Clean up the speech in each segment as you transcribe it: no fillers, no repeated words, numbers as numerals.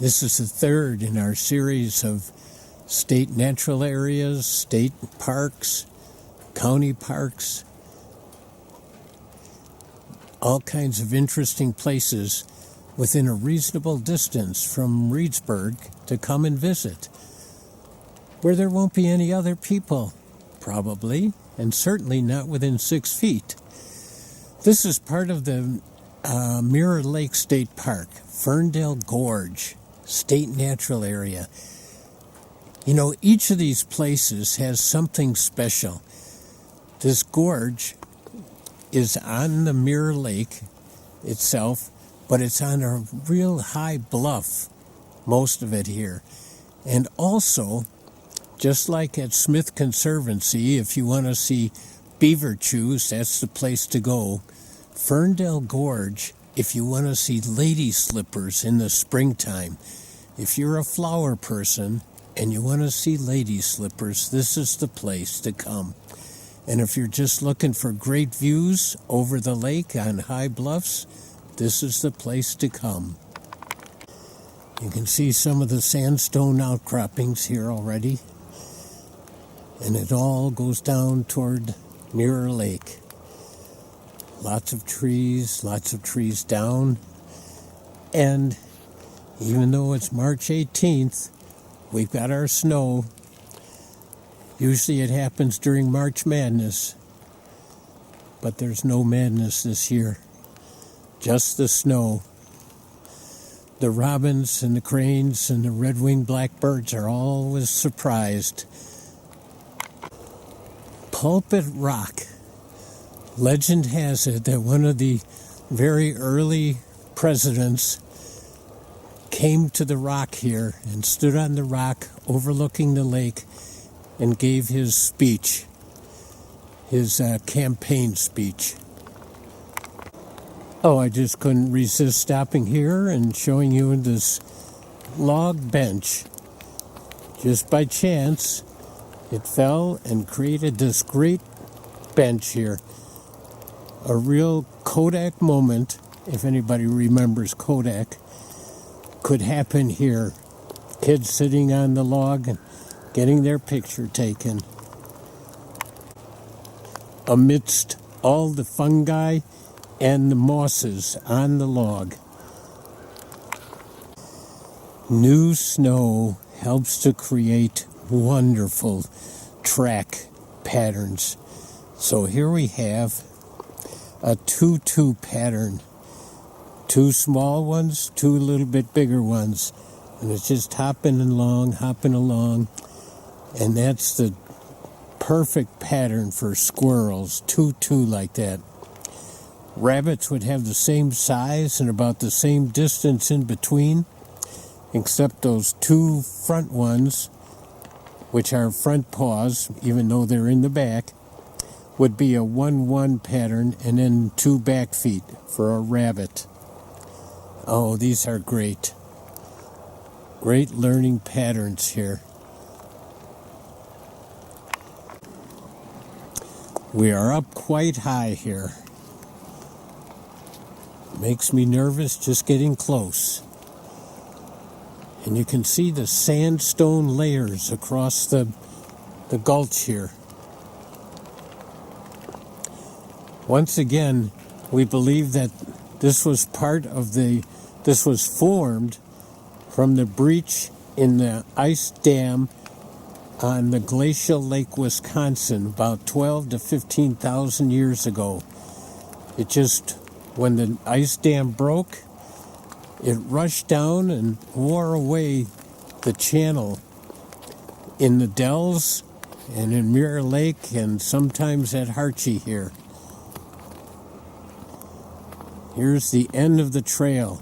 This is the third in our series of state natural areas, state parks, county parks, all kinds of interesting places within a reasonable distance from Reedsburg to come and visit, where there won't be any other people, probably, and certainly not within 6 feet. This is part of the Mirror Lake State Park, Ferndell Gorge State Natural Area. You know, each of these places has something special. This gorge is on the Mirror Lake itself, but it's on a real high bluff, most of it here. And also, just like at Smith Conservancy, if you want to see beaver chews, that's the place to go. Ferndell Gorge, if you want to see lady slippers in the springtime. If you're a flower person and you want to see lady slippers, this is the place to come. And if you're just looking for great views over the lake on high bluffs, this is the place to come. You can see some of the sandstone outcroppings here already. And it all goes down toward Mirror Lake. Lots of trees down. And even though it's March 18th, we've got our snow. Usually it happens during March Madness, but there's no madness this year. Just the snow. The robins and the cranes and the red-winged blackbirds are always surprised. Pulpit Rock. Legend has it that one of the very early presidents came to the rock here and stood on the rock overlooking the lake and gave his speech, his campaign speech. Oh, I just couldn't resist stopping here and showing you this log bench. Just by chance, it fell and created this great bench here. A real Kodak moment, if anybody remembers Kodak, could happen here. Kids sitting on the log and getting their picture taken. Amidst all the fungi and the mosses on the log. New snow helps to create wonderful track patterns. So here we have a 2-2 pattern. 2 small ones, 2 little bit bigger ones. And it's just hopping along. And that's the perfect pattern for squirrels, 2-2 like that. Rabbits would have the same size and about the same distance in between, except those 2 front ones, which are front paws, even though they're in the back, would be a 1-1 pattern, and then 2 back feet for a rabbit. Oh, these are great. Great learning patterns here. We are up quite high here. Makes me nervous just getting close. And you can see the sandstone layers across the gulch here. Once again, we believe that this was formed from the breach in the ice dam on the glacial Lake Wisconsin about 12 to 15,000 years ago. It just, when the ice dam broke, it rushed down and wore away the channel in the Dells and in Mirror Lake and sometimes at Harchie here. Here's the end of the trail.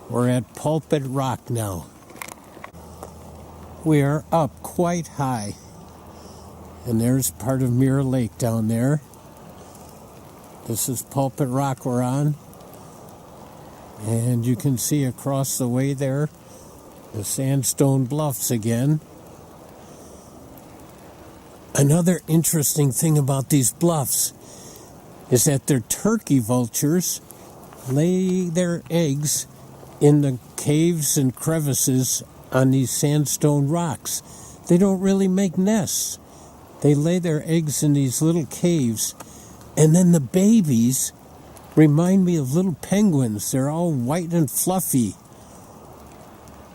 We're at Pulpit Rock now. We are up quite high. And there's part of Mirror Lake down there. This is Pulpit Rock we're on. And you can see across the way there, the sandstone bluffs again. Another interesting thing about these bluffs is that they're turkey vultures lay their eggs in the caves and crevices on these sandstone rocks. They don't really make nests. They lay their eggs in these little caves, and then the babies remind me of little penguins. They're all white and fluffy.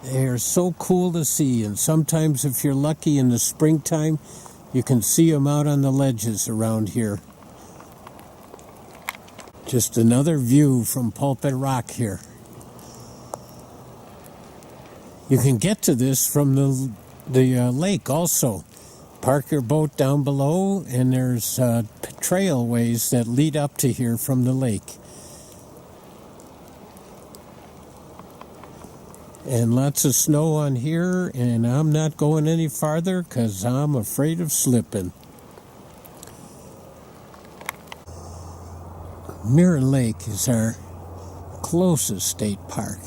They're so cool to see, and sometimes if you're lucky in the springtime, you can see them out on the ledges around here. Just another view from Pulpit Rock here. You can get to this from the lake also. Park your boat down below, and there's trailways that lead up to here from the lake. And lots of snow on here, and I'm not going any farther because I'm afraid of slipping. Mirror Lake is our closest state park.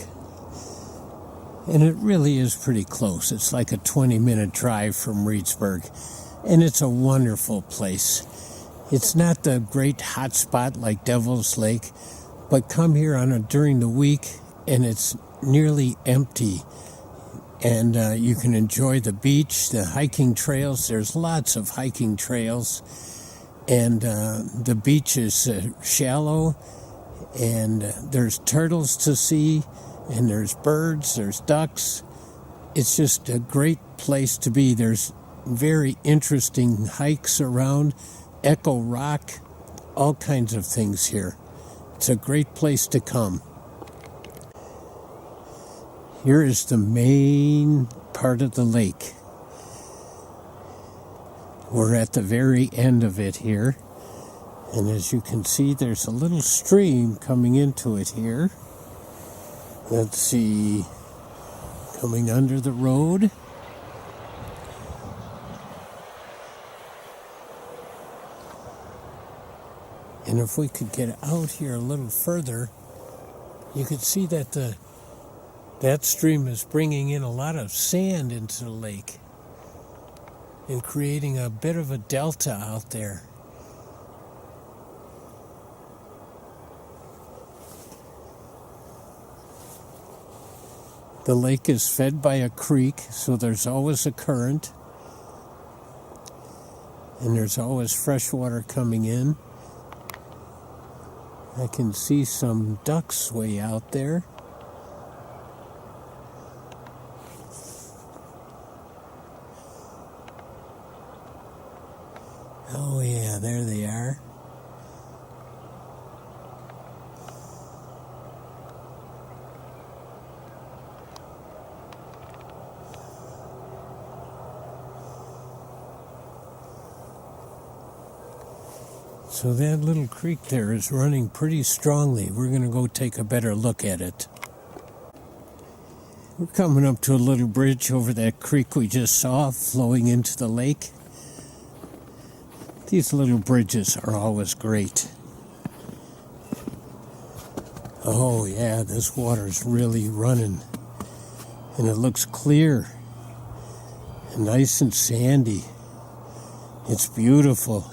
And it really is pretty close. It's like a 20-minute drive from Reedsburg. And it's a wonderful place. It's not the great hot spot like Devil's Lake, but come here during the week and it's nearly empty. And you can enjoy the beach, the hiking trails. There's lots of hiking trails. And the beach is shallow. And there's turtles to see. And there's birds, there's ducks. It's just a great place to be. There's very interesting hikes around, Echo Rock, all kinds of things here. It's a great place to come. Here is the main part of the lake. We're at the very end of it here. And as you can see, there's a little stream coming into it here. Let's see, coming under the road. And if we could get out here a little further, you could see that that stream is bringing in a lot of sand into the lake and creating a bit of a delta out there. The lake is fed by a creek, so there's always a current. And there's always fresh water coming in. I can see some ducks way out there. Oh yeah, there they are. So that little creek there is running pretty strongly. We're going to go take a better look at it. We're coming up to a little bridge over that creek we just saw flowing into the lake. These little bridges are always great. Oh yeah, this water's really running. And it looks clear and nice and sandy. It's beautiful.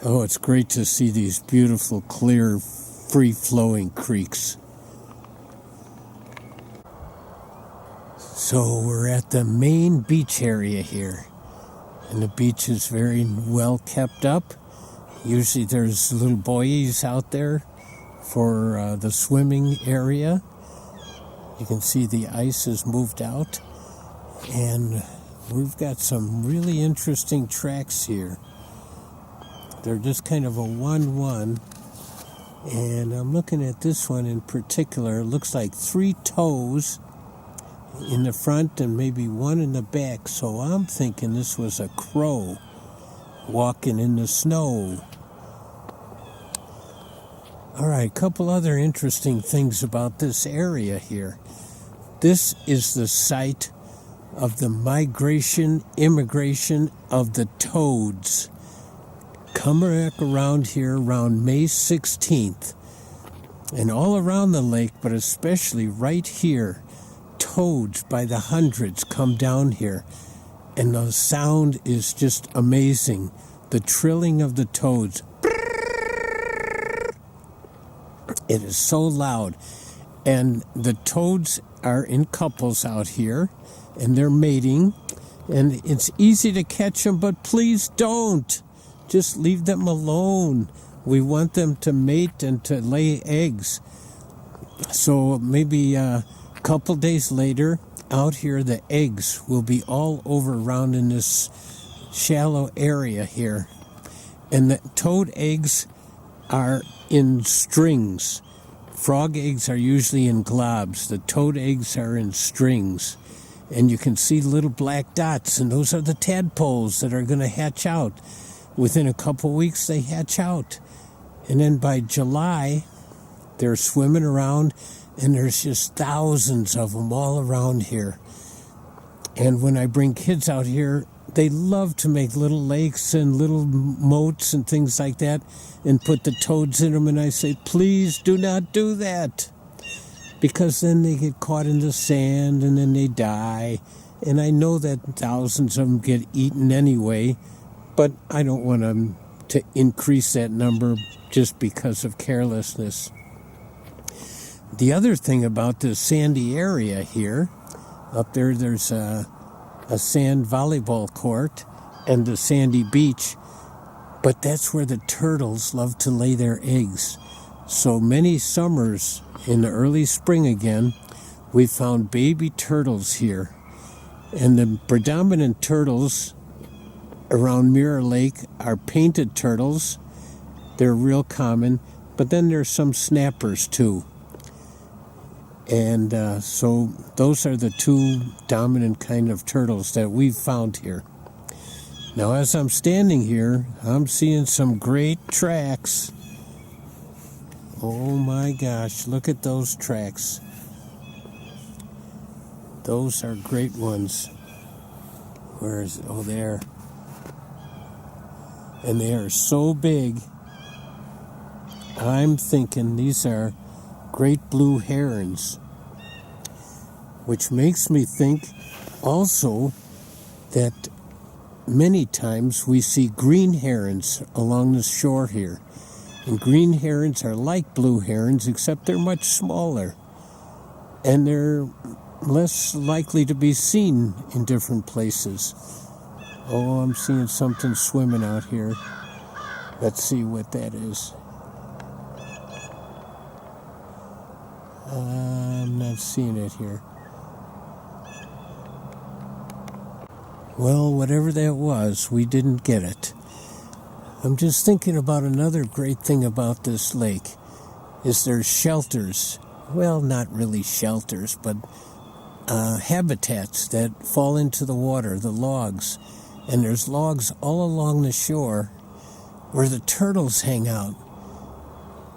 Oh, it's great to see these beautiful, clear, free-flowing creeks. So we're at the main beach area here. And the beach is very well kept up. Usually there's little buoys out there for the swimming area. You can see the ice has moved out. And we've got some really interesting tracks here. They're just kind of a 1-1. And I'm looking at this one in particular. It looks like 3 toes in the front and maybe 1 in the back. So I'm thinking this was a crow walking in the snow. All right, a couple other interesting things about this area here. This is the site of the immigration of the toads. Come back around here around May 16th. And all around the lake, but especially right here, toads by the hundreds come down here, and the sound is just amazing. The trilling of the toads. It is so loud. And the toads are in couples out here, and they're mating. And it's easy to catch them, but please don't. Just leave them alone. We want them to mate and to lay eggs. So maybe a couple days later, out here, the eggs will be all over around in this shallow area here. And the toad eggs are in strings. Frog eggs are usually in globs. The toad eggs are in strings. And you can see little black dots, and those are the tadpoles that are going to hatch out. Within a couple weeks, they hatch out. And then by July, they're swimming around, and there's just thousands of them all around here. And when I bring kids out here, they love to make little lakes and little moats and things like that and put the toads in them. And I say, please do not do that. Because then they get caught in the sand and then they die. And I know that thousands of them get eaten anyway, but I don't want them to increase that number just because of carelessness. The other thing about this sandy area here, up there, there's a sand volleyball court and a sandy beach, but that's where the turtles love to lay their eggs. So many summers in the early spring again, we found baby turtles here. And the predominant turtles around Mirror Lake are painted turtles. They're real common, but then there's some snappers too. And so those are the two dominant kind of turtles that we've found here. Now, as I'm standing here, I'm seeing some great tracks. Oh my gosh, look at those tracks. Those are great ones. Where is it? Oh, there. And they are so big. I'm thinking these are great blue herons, which makes me think also that many times we see green herons along the shore here. And green herons are like blue herons, except they're much smaller. And they're less likely to be seen in different places. Oh, I'm seeing something swimming out here. Let's see what that is. I'm not seeing it here. Well, whatever that was, we didn't get it. I'm just thinking about another great thing about this lake is there's shelters. Well, not really shelters, but habitats that fall into the water, the logs. And there's logs all along the shore where the turtles hang out.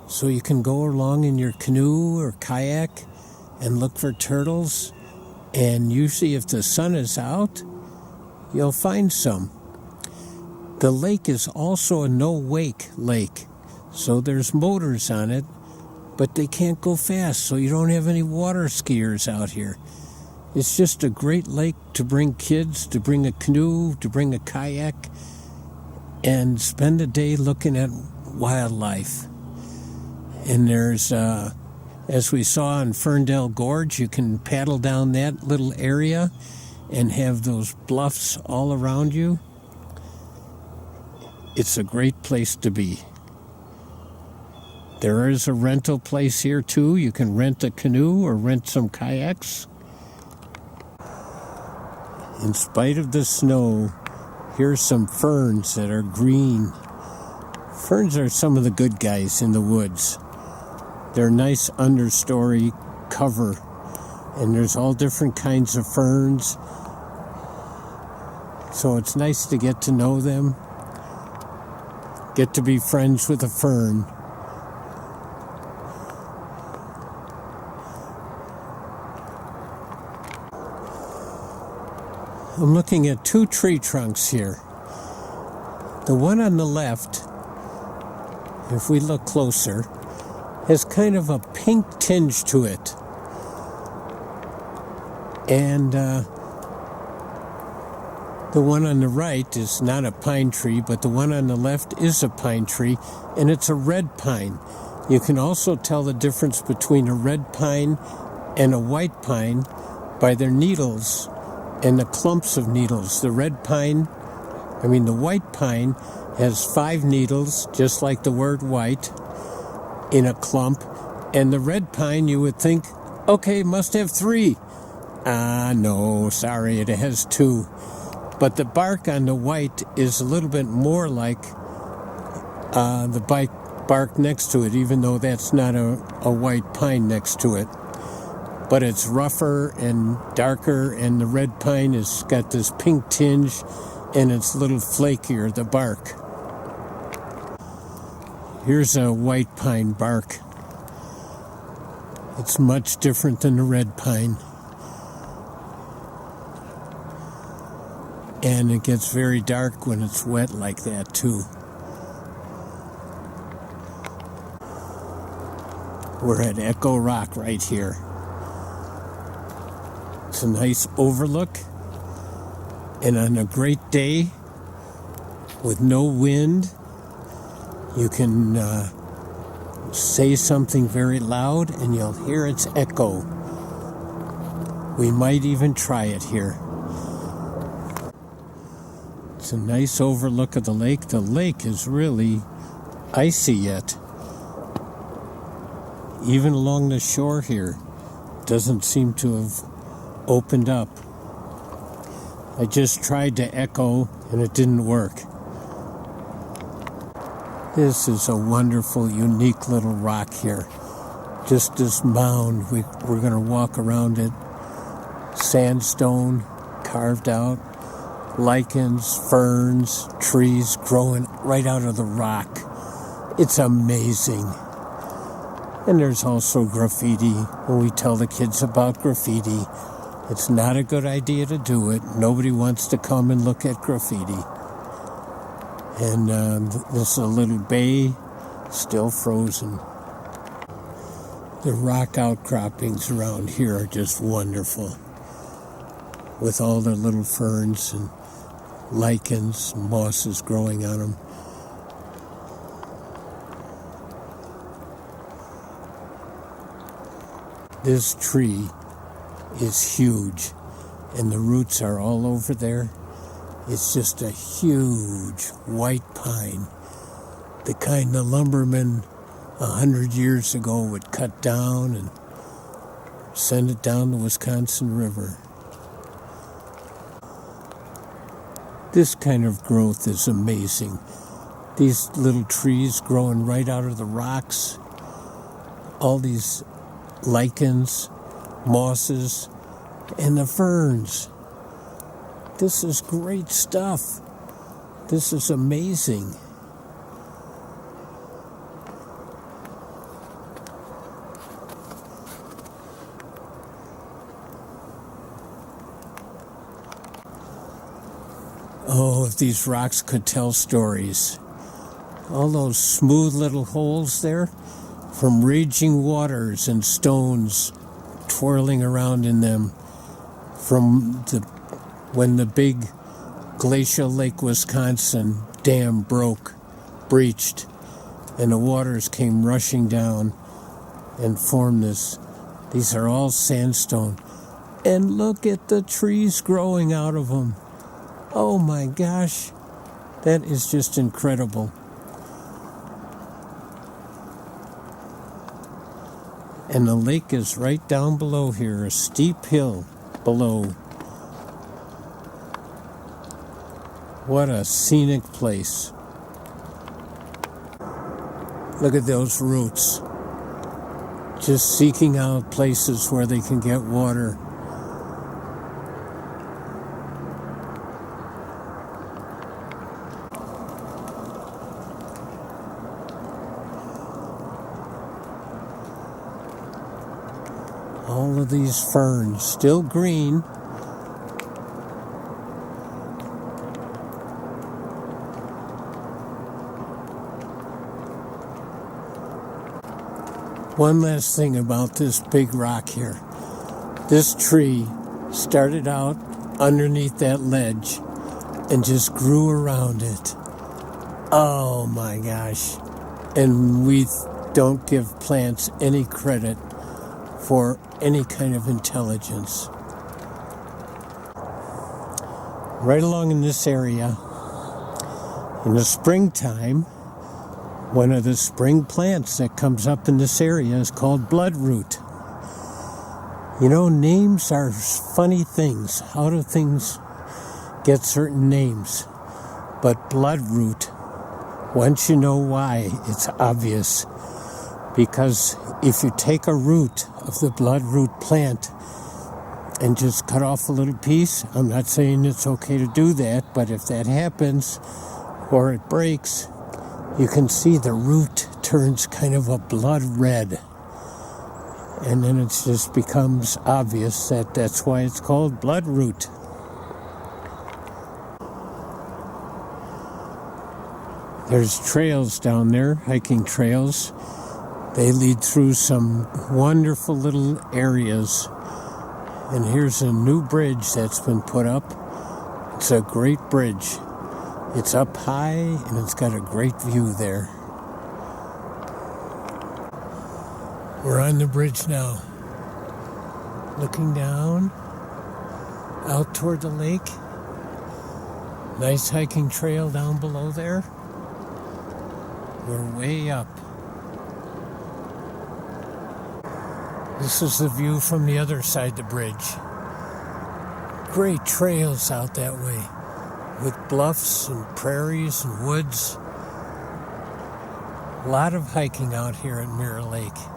So you can go along in your canoe or kayak and look for turtles. And usually if the sun is out, you'll find some. The lake is also a no-wake lake. So there's motors on it, but they can't go fast. So you don't have any water skiers out here. It's just a great lake to bring kids, to bring a canoe, to bring a kayak, and spend a day looking at wildlife. And there's, as we saw in Ferndell Gorge, you can paddle down that little area and have those bluffs all around you. It's a great place to be. There is a rental place here too. You can rent a canoe or rent some kayaks. In spite of the snow, here's some ferns that are green. Ferns are some of the good guys in the woods. They're nice understory cover, and there's all different kinds of ferns. So it's nice to get to know them, get to be friends with a fern. I'm looking at two tree trunks here. The one on the left, if we look closer, has kind of a pink tinge to it. And the one on the right is not a pine tree, but the one on the left is a pine tree, and it's a red pine. You can also tell the difference between a red pine and a white pine by their needles and the clumps of needles. The white pine has 5 needles, just like the word white, in a clump. And the red pine, you would think, okay, must have 3. No, sorry, it has 2. But the bark on the white is a little bit more like the bark next to it, even though that's not a white pine next to it. But it's rougher and darker, and the red pine has got this pink tinge, and it's a little flakier, the bark. Here's a white pine bark. It's much different than the red pine. And it gets very dark when it's wet like that, too. We're at Echo Rock right here. It's a nice overlook. And on a great day, with no wind, you can say something very loud and you'll hear its echo. We might even try it here. It's a nice overlook of the lake. The lake is really icy yet. Even along the shore here, doesn't seem to have opened up. I just tried to echo and it didn't work. This is a wonderful, unique little rock here. Just this mound, we're going to walk around it. Sandstone carved out. Lichens, ferns, trees growing right out of the rock. It's amazing. And there's also graffiti. When we tell the kids about graffiti, it's not a good idea to do it. Nobody wants to come and look at graffiti. And this is a little bay, still frozen. The rock outcroppings around here are just wonderful, with all the little ferns and lichens, mosses growing on them. This tree is huge, and the roots are all over there. It's just a huge white pine, the kind the lumbermen 100 years ago would cut down and send it down the Wisconsin River. This kind of growth is amazing. These little trees growing right out of the rocks, all these lichens, mosses, and the ferns. This is great stuff. This is amazing. Oh, if these rocks could tell stories. All those smooth little holes there, from raging waters and stones twirling around in them, from when the big glacial Lake Wisconsin dam breached, and the waters came rushing down and formed this. These are all sandstone. And look at the trees growing out of them. Oh my gosh, that is just incredible. And the lake is right down below here, a steep hill below. What a scenic place. Look at those roots. Just seeking out places where they can get water. All of these ferns, still green. One last thing about this big rock here. This tree started out underneath that ledge and just grew around it. Oh my gosh. And we don't give plants any credit for any kind of intelligence. Right along in this area, in the springtime, one of the spring plants that comes up in this area is called bloodroot. You know, names are funny things. How do things get certain names? But bloodroot, once you know why, it's obvious. Because if you take a root of the bloodroot plant and just cut off a little piece, I'm not saying it's okay to do that, but if that happens or it breaks, you can see the root turns kind of a blood red. And then it just becomes obvious that that's why it's called bloodroot. There's trails down there, hiking trails. They lead through some wonderful little areas. And here's a new bridge that's been put up. It's a great bridge. It's up high and it's got a great view there. We're on the bridge now. Looking down, out toward the lake. Nice hiking trail down below there. We're way up. This is the view from the other side of the bridge. Great trails out that way, with bluffs and prairies and woods. A lot of hiking out here at Mirror Lake.